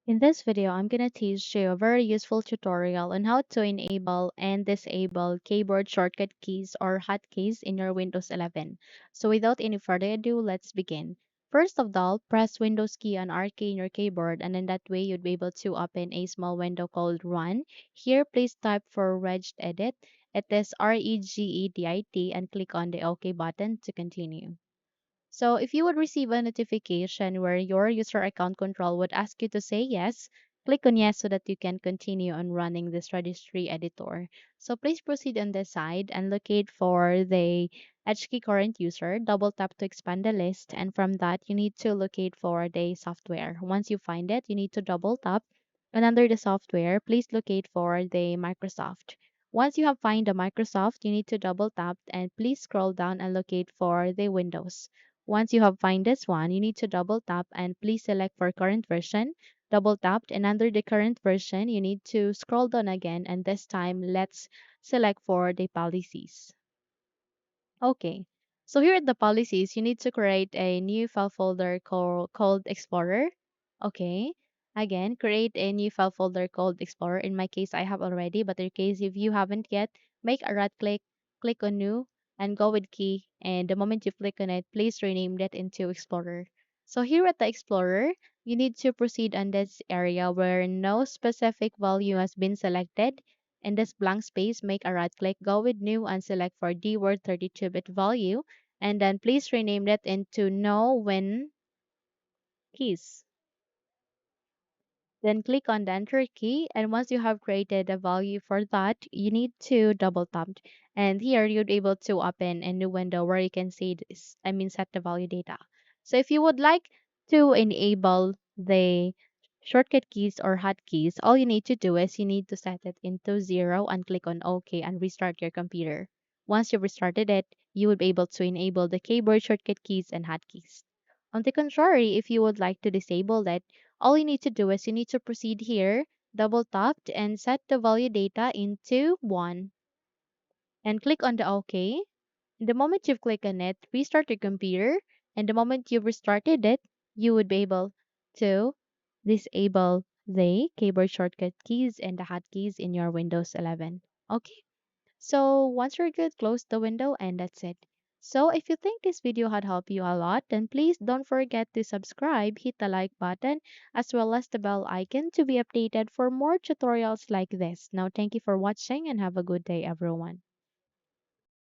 In this video, I'm going to teach you a very useful tutorial on how to enable and disable keyboard shortcut keys or hotkeys in your Windows 11. So without any further ado, let's begin. First of all, press Windows key and R key in your keyboard, and in that way you'd be able to open a small window called Run. Here, please type for regedit. It is regedit and click on the OK button to continue. So if you would receive a notification where your user account control would ask you to say yes, click on yes so that you can continue on running this registry editor. So please proceed on this side and locate for the HKey current user, double tap to expand the list, and from that you need to locate for the software. Once you find it, you need to double tap, and under the software, please locate for the Microsoft. Once you have find the Microsoft, you need to double tap and please scroll down and locate for the Windows. Once you have find this one, you need to double tap and please select for current version. Double tapped and under the current version, you need to scroll down again and this time let's select for the policies. Okay. So here at the policies, you need to create a new file folder called Explorer. Okay. Again, create a new file folder called Explorer. In my case, I have already, but in your case, if you haven't yet, make a right click, click on New, and go with Key. And the moment you click on it, please rename that into Explorer. So here at the Explorer, you need to proceed on this area where no specific value has been selected. In this blank space, make a right click, go with new and select for the word 32-bit value. And then please rename that into no when keys. Then click on the enter key. And once you have created a value for that, you need to double tap. And here you'll be able to open a new window where you can see this, set the value data. So if you would like to enable the shortcut keys or hotkeys, all you need to do is you need to set it into 0 and click on OK and restart your computer. Once you've restarted it, you will be able to enable the keyboard shortcut keys and hotkeys. On the contrary, if you would like to disable that, all you need to do is you need to proceed here, double tap and set the value data into 1 and click on the OK. The moment you've clicked on it, restart your computer, and the moment you've restarted it, you would be able to disable the keyboard shortcut keys and the hotkeys in your Windows 11. Okay, so once you're good, close the window and that's it. So if you think this video had helped you a lot, then please don't forget to subscribe, hit the like button, as well as the bell icon to be updated for more tutorials like this. Now, thank you for watching and have a good day, everyone.